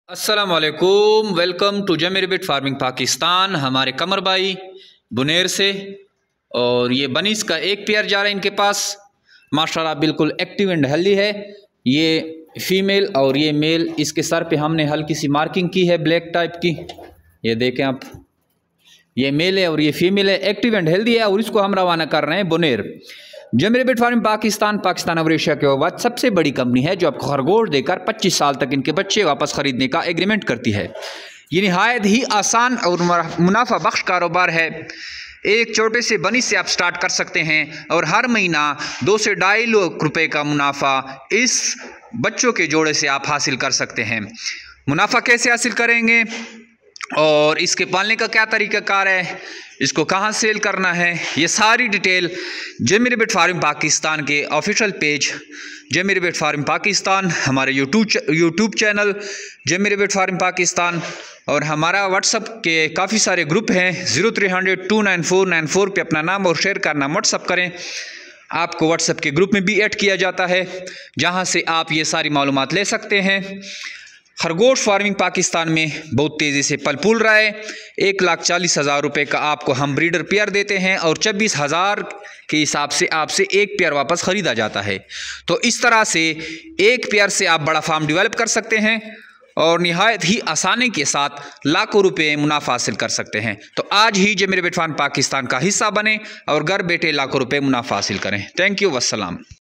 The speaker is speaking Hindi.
अस्सलाम वालेकुम, welcome to Zameer bit farming Pakistan. हमारे कमर भाई बुनेर से, और ये बनीस का एक पेयर जा रहा है इनके पास। माशाल्लाह बिल्कुल एक्टिव एंड हेल्दी है। ये फीमेल और ये मेल। इसके सर पे हमने हल्की सी मार्किंग की है ब्लैक टाइप की, ये देखें आप। ये मेल है और ये फीमेल है, एक्टिव एंड हेल्दी है। और इसको हम रवाना कर रहे हैं बुनेर। जमीर बिट फार्मिंग पाकिस्तान और एशिया के बाद सबसे बड़ी कंपनी है जो आपको खरगोश देकर 25 साल तक इनके बच्चे वापस खरीदने का एग्रीमेंट करती है। ये नहायत ही आसान और मुनाफा बख्श कारोबार है। एक छोटे से बनी से आप स्टार्ट कर सकते हैं और हर महीना 2 से 2.5 लाख रुपए का मुनाफा इस बच्चों के जोड़े से आप हासिल कर सकते हैं। मुनाफा कैसे हासिल करेंगे और इसके पालने का क्या तरीक़ाकार है, इसको कहाँ सेल करना है, ये सारी डिटेल जमीर बिट फार्मिंग पाकिस्तान के ऑफिशियल पेज जमीर बिट फार्मिंग पाकिस्तान, हमारे यूट्यूब चैनल जमीर बिट फार्मिंग पाकिस्तान और हमारा व्हाट्सअप के काफ़ी सारे ग्रुप हैं। 0300 29494 पे अपना नाम और शेयर का नाम व्हाट्सअप करें। आपको व्हाट्सअप के ग्रुप में भी ऐड किया जाता है, जहाँ से आप ये सारी मालूमात ले सकते हैं। खरगोश फार्मिंग पाकिस्तान में बहुत तेज़ी से पल फूल रहा है। 1,40,000 रुपये का आपको हम ब्रीडर पेयर देते हैं और 26,000 के हिसाब से आपसे एक पेयर वापस ख़रीदा जाता है। तो इस तरह से एक पेयर से आप बड़ा फार्म डेवलप कर सकते हैं और नहायत ही आसानी के साथ लाखों रुपए मुनाफा हासिल कर सकते हैं। तो आज ही जमीर बिट फार्मिंग पाकिस्तान का हिस्सा बने और घर बैठे लाखों रुपए मुनाफा हासिल करें। Thank you, वस्सलाम।